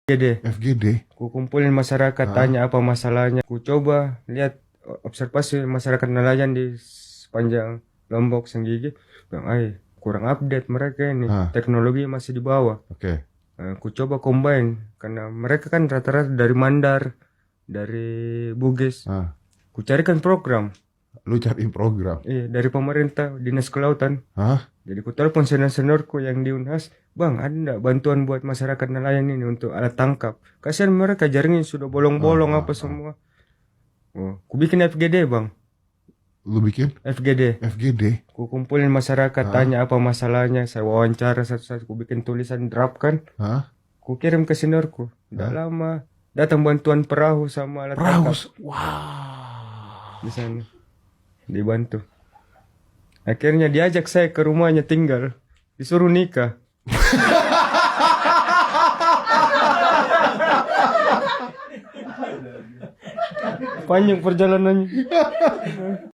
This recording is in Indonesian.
FGD. Ku kumpulin masyarakat, tanya apa masalahnya. Ku coba lihat observasi masyarakat nelayan di sepanjang Lombok, Senggigi. Bilang, kurang update mereka ini. Teknologi masih di bawah. Oke. Ku coba combine. Karena mereka kan rata-rata dari Mandar, dari Bugis. Ku carikan program. Lu cariin program? Iya, dari pemerintah, Dinas Kelautan. Jadi ku telepon senior-seniorku yang di Unhas, Bang, ada enggak bantuan buat masyarakat nelayan ini untuk alat tangkap? Kasihan mereka jaringnya sudah bolong-bolong apa semua. Ku bikin FGD, Bang. Lu bikin? FGD? Ku kumpulin masyarakat, tanya apa masalahnya, saya wawancara satu-satu, ku bikin tulisan draft kan. Ku kirim ke seniorku. Tidak lama datang bantuan perahu sama alat tangkap. Wow. Di sana. Dibantu. Akhirnya diajak saya ke rumahnya tinggal. Disuruh nikah. Panjang perjalanannya.